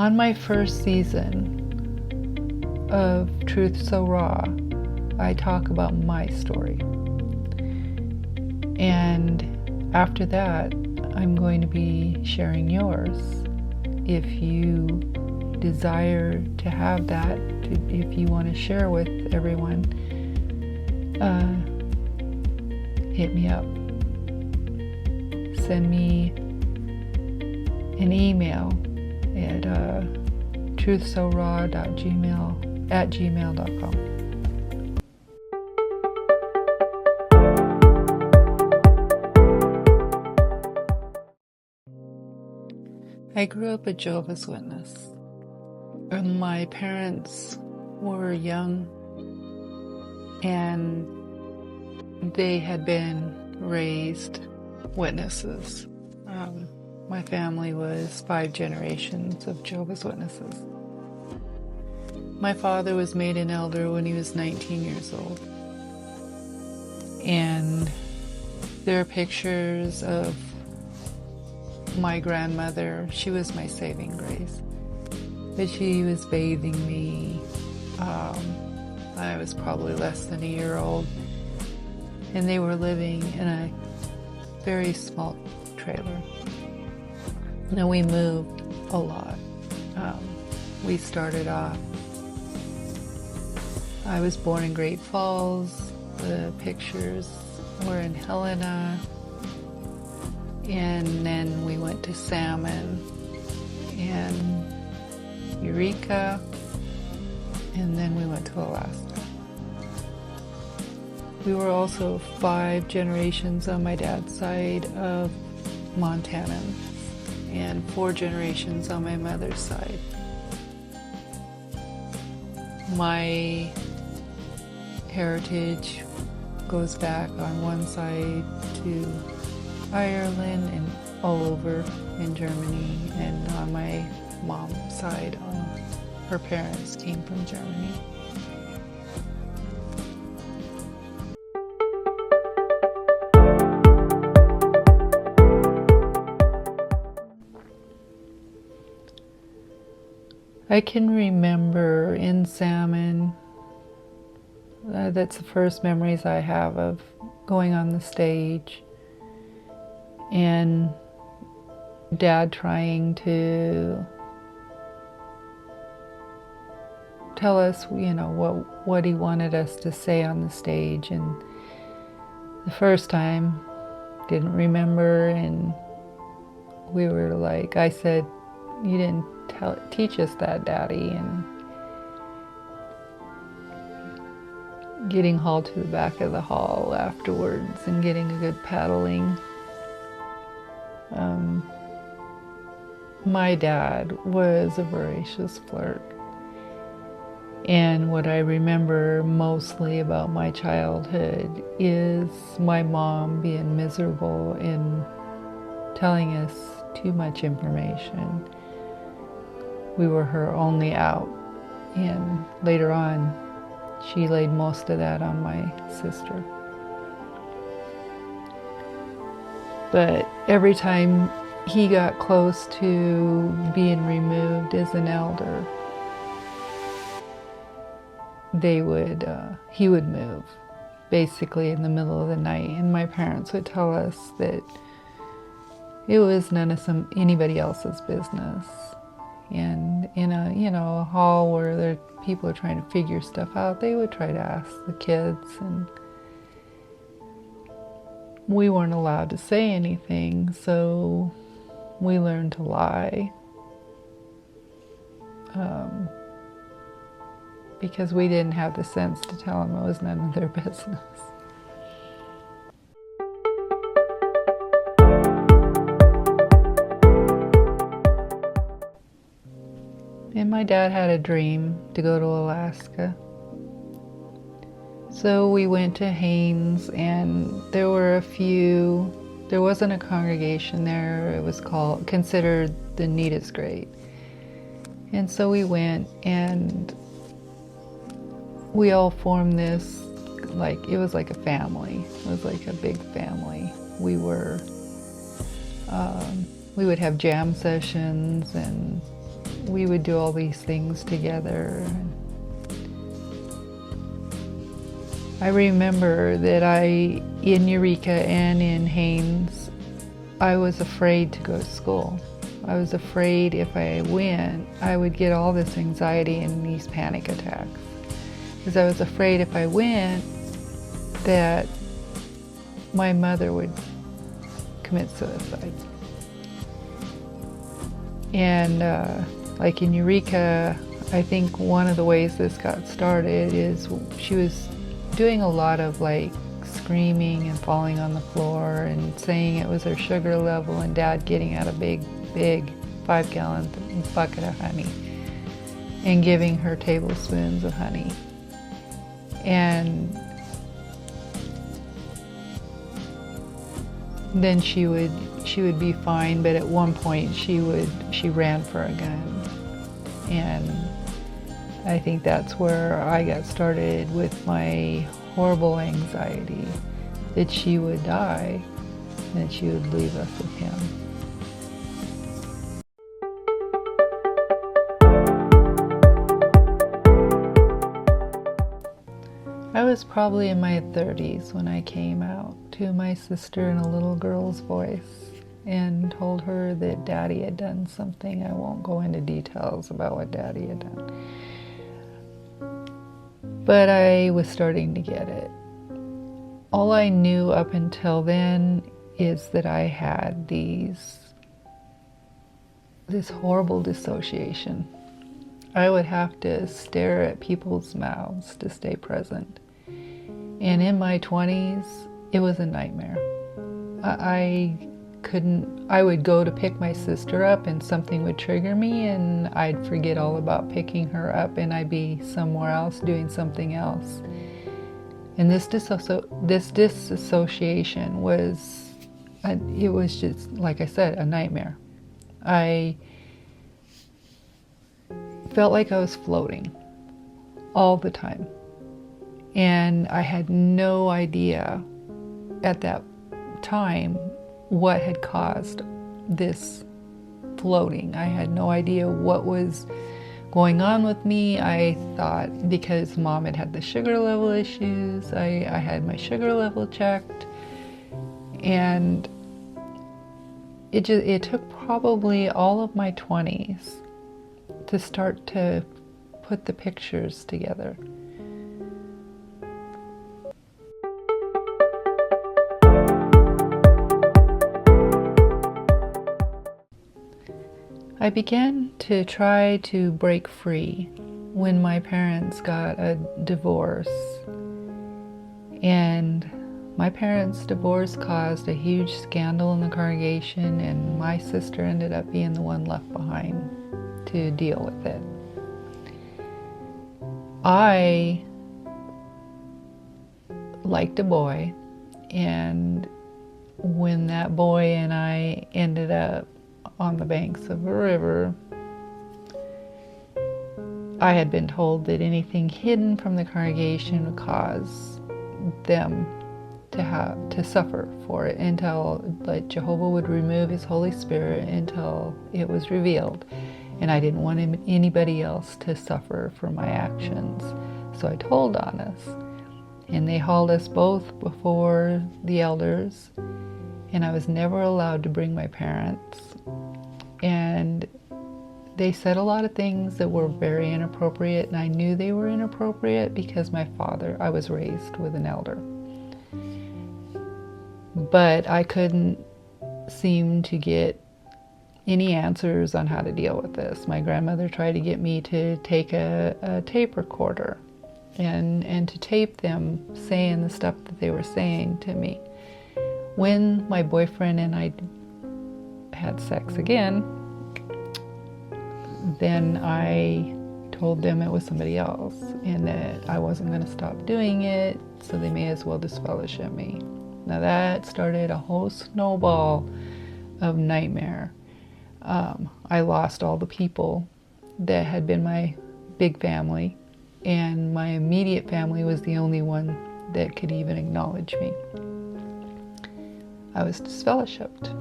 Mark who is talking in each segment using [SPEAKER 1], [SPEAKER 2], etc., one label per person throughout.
[SPEAKER 1] On my first season of Truth So Raw, I talk about my story. And after that, I'm going to be sharing yours. If you desire to have that, if you want to share with everyone, hit me up. Send me an email at truthsораw@gmail.com. I grew up a Jehovah's Witness. My parents were young and they had been raised witnesses. My family was 5 generations of Jehovah's Witnesses. My father was made an elder when he was 19 years old. And there are pictures of my grandmother. She was my saving grace. But she was bathing me. I was probably less than a year old. And they were living in a very small trailer. Now we moved a lot. We started off, I was born in Great Falls. The pictures were in Helena. And then we went to Salmon and Eureka. And then we went to Alaska. We were also 5 generations on my dad's side of Montanans and 4 generations on my mother's side. My heritage goes back on one side to Ireland and all over in Germany, and on my mom's side, her parents came from Germany. I can remember in Salmon, that's the first memories I have of going on the stage and Dad trying to tell us, what he wanted us to say on the stage. And the first time, didn't remember, and we were like, I said, "You didn't teach us that, Daddy," and getting hauled to the back of the hall afterwards and getting a good paddling. My dad was a voracious flirt, and what I remember mostly about my childhood is my mom being miserable and telling us too much information. We were her only out, and later on she laid most of that on my sister. But every time he got close to being removed as an elder, he would move, basically in the middle of the night, and my parents would tell us that it was none of anybody else's business. And in a hall where people are trying to figure stuff out, they would try to ask the kids, and we weren't allowed to say anything, so we learned to lie. Because we didn't have the sense to tell them it was none of their business. And my dad had a dream to go to Alaska. So we went to Haines, and there wasn't a congregation there. It was considered the neatest grade. And so we went, and we all formed this, it was like a family. It was like a big family. We would have jam sessions, and we would do all these things together. I remember that in Eureka and in Haines, I was afraid to go to school. I was afraid if I went, I would get all this anxiety and these panic attacks. Because I was afraid if I went, that my mother would commit suicide. And like in Eureka, I think one of the ways this got started is she was doing a lot of like screaming and falling on the floor and saying it was her sugar level, and Dad getting out a big 5-gallon bucket of honey and giving her tablespoons of honey. And then she would be fine, but at one point she ran for a gun. And I think that's where I got started with my horrible anxiety that she would die and that she would leave us with him. I was probably in my 30s when I came out to my sister in a little girl's voice and told her that Daddy had done something. I won't go into details about what Daddy had done. But I was starting to get it. All I knew up until then is that I had this horrible dissociation. I would have to stare at people's mouths to stay present. And in my 20s, it was a nightmare. I would go to pick my sister up and something would trigger me and I'd forget all about picking her up and I'd be somewhere else doing something else. And this disassociation was just, like I said, a nightmare. I felt like I was floating all the time. And I had no idea at that time what had caused this floating. I had no idea what was going on with me. I thought because Mom had the sugar level issues, I had my sugar level checked. And it took probably all of my 20s to start to put the pictures together. I began to try to break free when my parents got a divorce. And my parents' divorce caused a huge scandal in the congregation, and my sister ended up being the one left behind to deal with it. I liked a boy, and when that boy and I ended up on the banks of a river, I had been told that anything hidden from the congregation would cause them to suffer for it until Jehovah would remove his Holy Spirit until it was revealed. And I didn't want anybody else to suffer for my actions. So I told on us. And they hauled us both before the elders. And I was never allowed to bring my parents. And they said a lot of things that were very inappropriate, and I knew they were inappropriate because I was raised with an elder. But I couldn't seem to get any answers on how to deal with this. My grandmother tried to get me to take a tape recorder and to tape them saying the stuff that they were saying to me. When my boyfriend and I had sex again, then I told them it was somebody else and that I wasn't going to stop doing it, so they may as well disfellowship me. Now that started a whole snowball of nightmare. I lost all the people that had been my big family, and my immediate family was the only one that could even acknowledge me. I was disfellowshipped.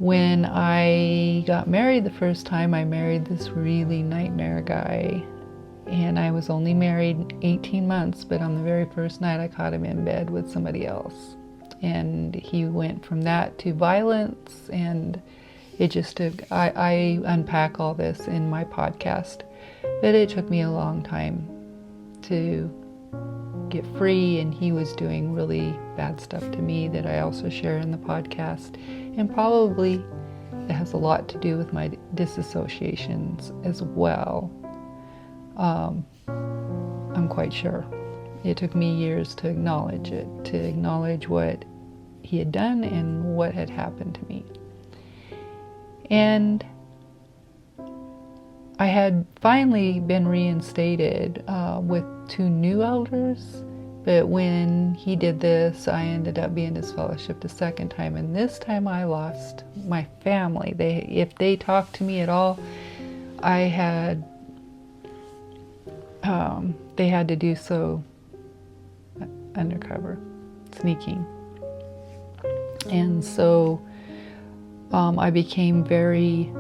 [SPEAKER 1] When I got married the first time, I married this really nightmare guy. And I was only married 18 months, but on the very first night I caught him in bed with somebody else. And he went from that to violence, and it just took, I unpack all this in my podcast, but it took me a long time to get free, and he was doing really bad stuff to me that I also share in the podcast. And probably it has a lot to do with my disassociations as well. I'm quite sure. It took me years to acknowledge it, to acknowledge what he had done and what had happened to me. And I had finally been reinstated with 2 new elders, but when he did this, I ended up being disfellowshipped the second time, and this time I lost my family. If they talked to me at all, they had to do so undercover, sneaking. And so I became very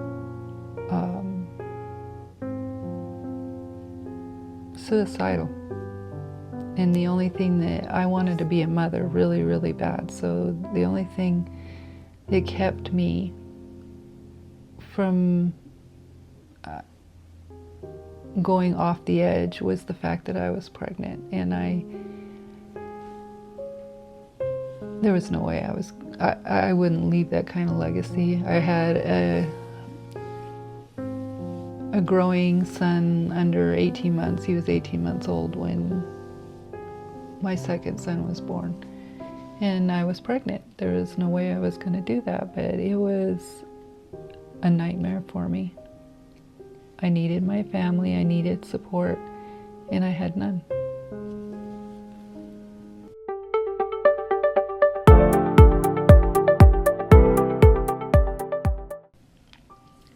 [SPEAKER 1] suicidal. And the only thing that I wanted to be a mother really, really bad. So the only thing that kept me from going off the edge was the fact that I was pregnant. And there was no way I wouldn't leave that kind of legacy. I had a growing son under 18 months. He was 18 months old when my second son was born. And I was pregnant. There was no way I was going to do that, but it was a nightmare for me. I needed my family, I needed support, and I had none.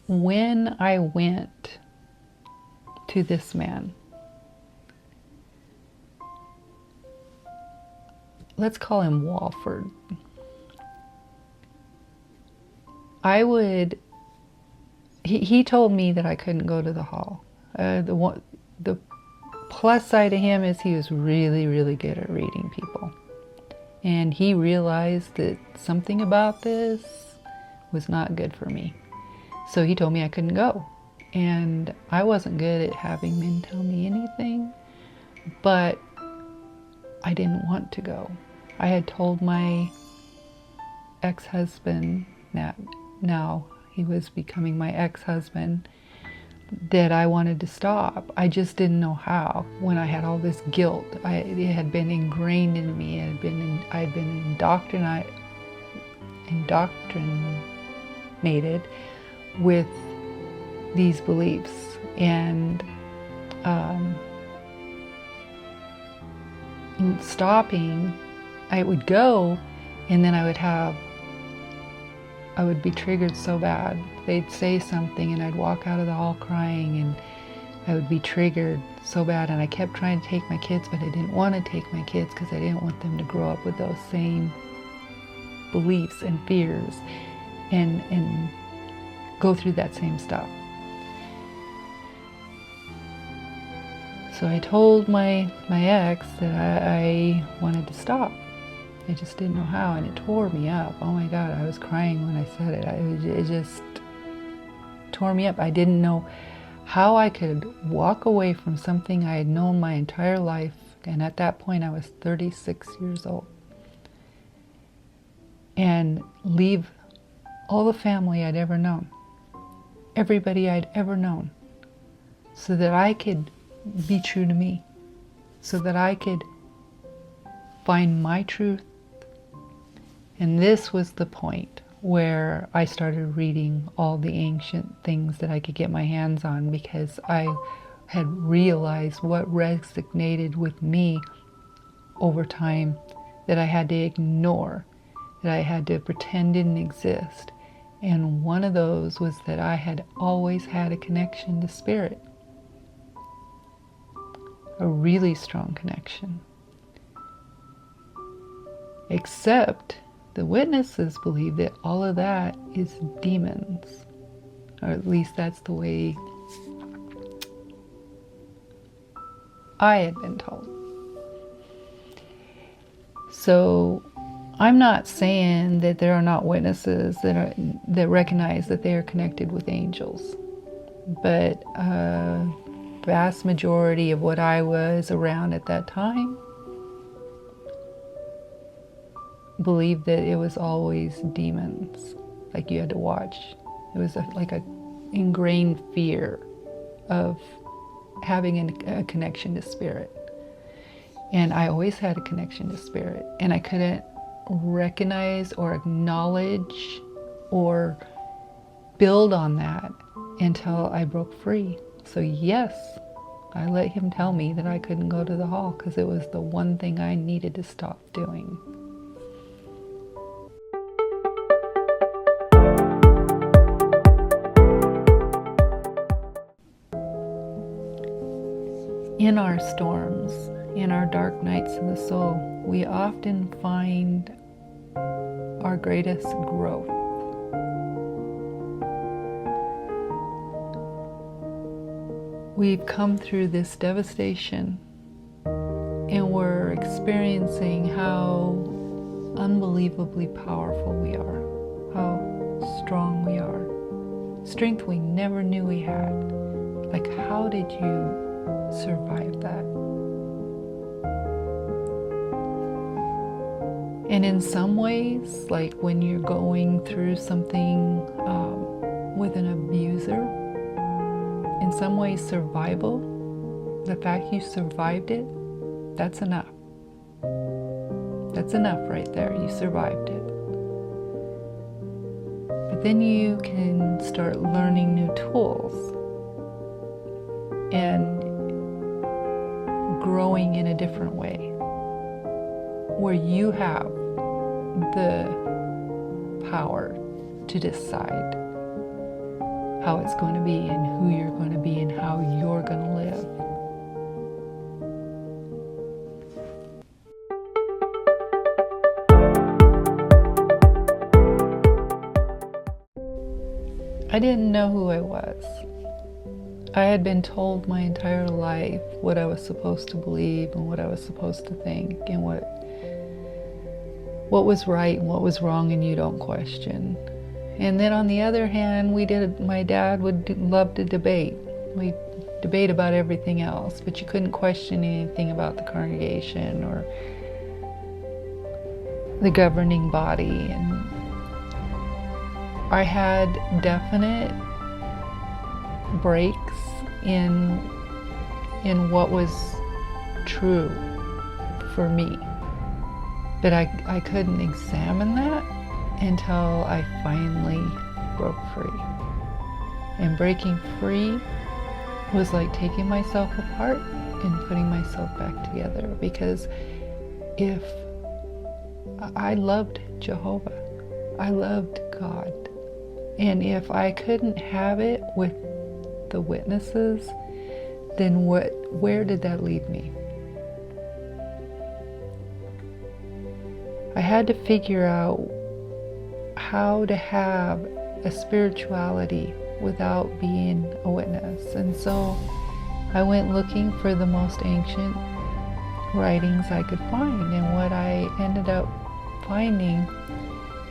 [SPEAKER 1] When I went to this man, let's call him Walford, he told me that I couldn't go to the hall. The plus side of him is he was really, really good at reading people. And he realized that something about this was not good for me. So he told me I couldn't go. And I wasn't good at having men tell me anything, but I didn't want to go. I had told my ex-husband, now he was becoming my ex-husband, that I wanted to stop. I just didn't know how. When I had all this guilt, it had been ingrained in me. I'd been indoctrinated with these beliefs. And stopping, I would go, and then I would be triggered so bad. They'd say something and I'd walk out of the hall crying, and I would be triggered so bad. And I kept trying to take my kids, but I didn't want to take my kids because I didn't want them to grow up with those same beliefs and fears and go through that same stuff. So I told my ex that I wanted to stop. I just didn't know how, and it tore me up. Oh my God, I was crying when I said it. It just tore me up. I didn't know how I could walk away from something I had known my entire life, and at that point I was 36 years old, and leave all the family I'd ever known, everybody I'd ever known, so that I could be true to me, so that I could find my truth. And this was the point where I started reading all the ancient things that I could get my hands on, because I had realized what resonated with me over time that I had to ignore, that I had to pretend didn't exist. And one of those was that I had always had a connection to spirit, a really strong connection. Except the witnesses believe that all of that is demons, or at least that's the way I had been told. So I'm not saying that there are not witnesses that recognize that they are connected with angels, but a vast majority of what I was around at that time believed that it was always demons. Like you had to watch. It was like a ingrained fear of having a connection to spirit. And I always had a connection to spirit, and I couldn't recognize or acknowledge or build on that until I broke free. So yes, I let him tell me that I couldn't go to the hall because it was the one thing I needed to stop doing. In our storms, in our dark nights of the soul, we often find our greatest growth. We've come through this devastation and we're experiencing how unbelievably powerful we are, how strong we are, strength we never knew we had. Like, how did you survive that? And in some ways, like when you're going through something with an abuser, in some ways survival, the fact you survived it, that's enough. That's enough right there. You survived it. But then you can start learning new tools and growing in a different way, where you have the power to decide how it's going to be and who you're going to be and how you're going to live. I didn't know who I was. I had been told my entire life what I was supposed to believe and what I was supposed to think and what was right and what was wrong, and you don't question. And then on the other hand, my dad would love to debate. We'd debate about everything else, but you couldn't question anything about the congregation or the governing body. And I had definite breaks in what was true for me. But I couldn't examine that until I finally broke free. And breaking free was like taking myself apart and putting myself back together, because if I loved Jehovah, I loved God, and if I couldn't have it with the witnesses, then where did that leave me? I had to figure out how to have a spirituality without being a witness. And so I went looking for the most ancient writings I could find. And what I ended up finding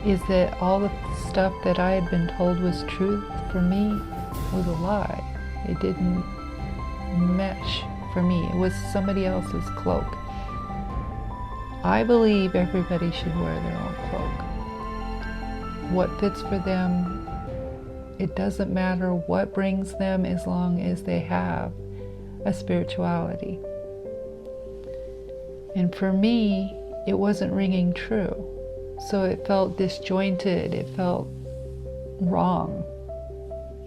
[SPEAKER 1] is that all the stuff that I had been told was truth for me was a lie. It didn't mesh for me. It was somebody else's cloak. I believe everybody should wear their own cloak. What fits for them, it doesn't matter what brings them, as long as they have a spirituality. And for me, it wasn't ringing true. So it felt disjointed, it felt wrong.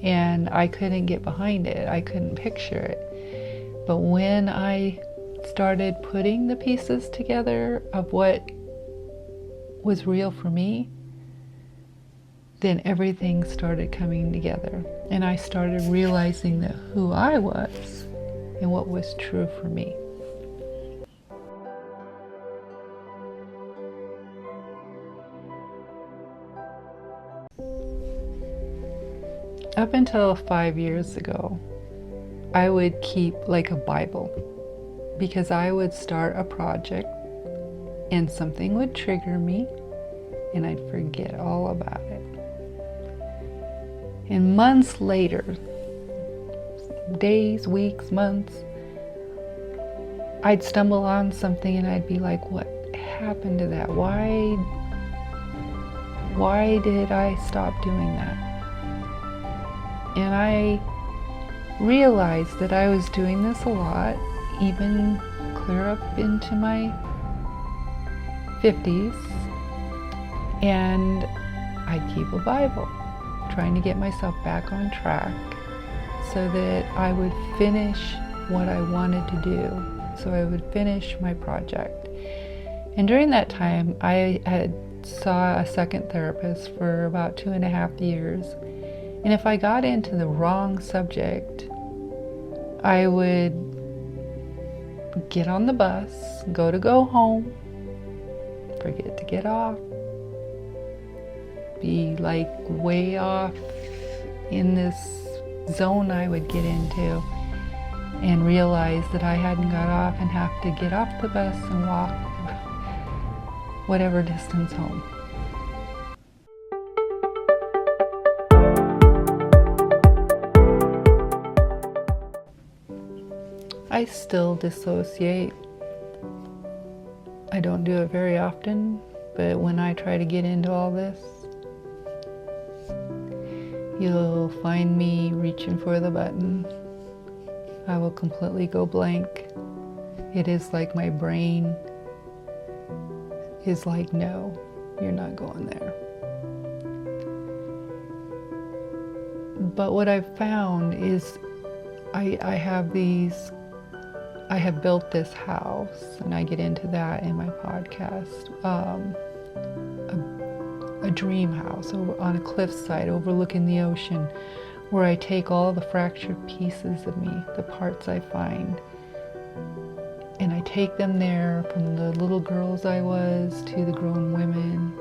[SPEAKER 1] And I couldn't get behind it, I couldn't picture it. But when I started putting the pieces together of what was real for me, then everything started coming together. And I started realizing that who I was and what was true for me. Up until 5 years ago, I would keep like a Bible, because I would start a project and something would trigger me and I'd forget all about it. And months later, days, weeks, months, I'd stumble on something and I'd be like, what happened to that? Why did I stop doing that? And I realized that I was doing this a lot, even clear up into my 50s, and I'd keep a Bible, trying to get myself back on track so that I would finish what I wanted to do, so I would finish my project. And during that time, I had saw a second therapist for about 2.5 years. And if I got into the wrong subject, I would get on the bus, go home, forget to get off, be like way off in this zone I would get into, and realize that I hadn't got off and have to get off the bus and walk whatever distance home. I still dissociate. I don't do it very often, but when I try to get into all this, you'll find me reaching for the button. I will completely go blank. It is like my brain is like, no, you're not going there. But what I've found is I have built this house, and I get into that in my podcast, a dream house over on a cliffside overlooking the ocean, where I take all the fractured pieces of me, the parts I find, and I take them there, from the little girls I was to the grown women,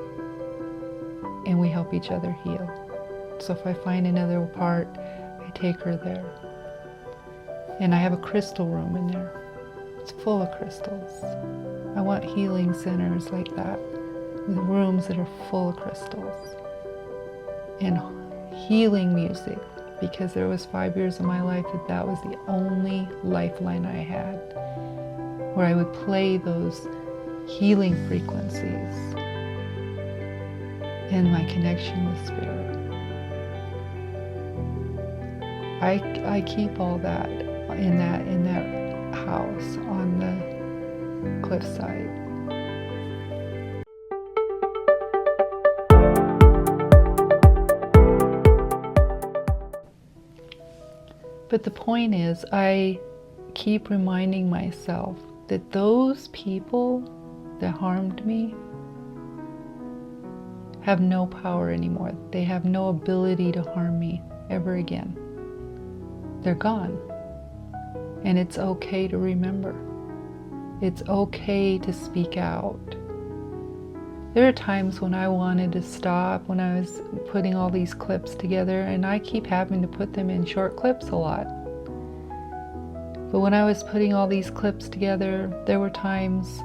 [SPEAKER 1] and we help each other heal. So if I find another part, I take her there. And I have a crystal room in there. It's full of crystals. I want healing centers like that, with rooms that are full of crystals. And healing music, because there was 5 years of my life that was the only lifeline I had, where I would play those healing frequencies in my connection with spirit. I keep all that in that house on the cliffside. But the point is, I keep reminding myself that those people that harmed me have no power anymore. They have no ability to harm me ever again. They're gone. And it's okay to remember. It's okay to speak out. There are times when I wanted to stop, when I was putting all these clips together, and I keep having to put them in short clips a lot. But when I was putting all these clips together, there were times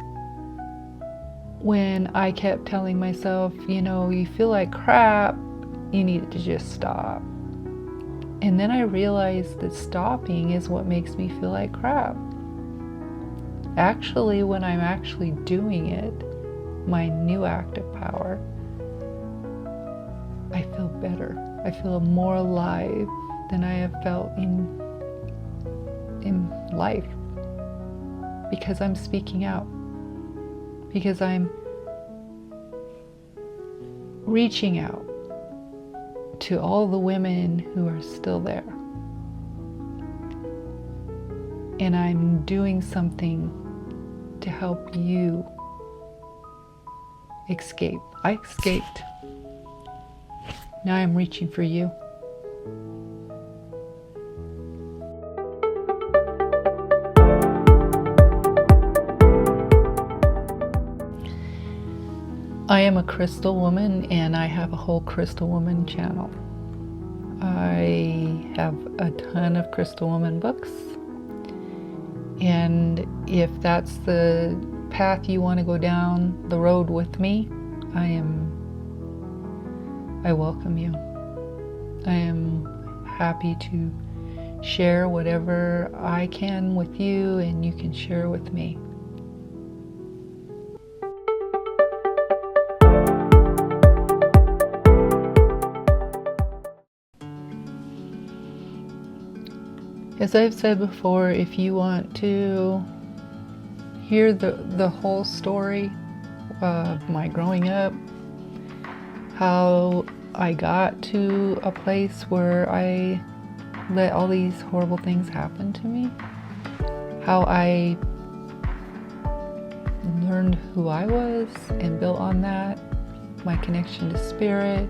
[SPEAKER 1] when I kept telling myself, you feel like crap, you need to just stop. And then I realized that stopping is what makes me feel like crap. Actually, when I'm actually doing it, my new active power, I feel better. I feel more alive than I have felt in life, because I'm speaking out, because I'm reaching out to all the women who are still there, and I'm doing something to help you escape. I escaped. Now I'm reaching for you. I am a crystal woman, and I have a whole crystal woman channel. I have a ton of Crystal Woman books. And if that's the path you want to go down the road with me, I welcome you. I am happy to share whatever I can with you, and you can share with me. As I've said before, if you want to hear the whole story of my growing up, how I got to a place where I let all these horrible things happen to me, how I learned who I was and built on that, my connection to spirit,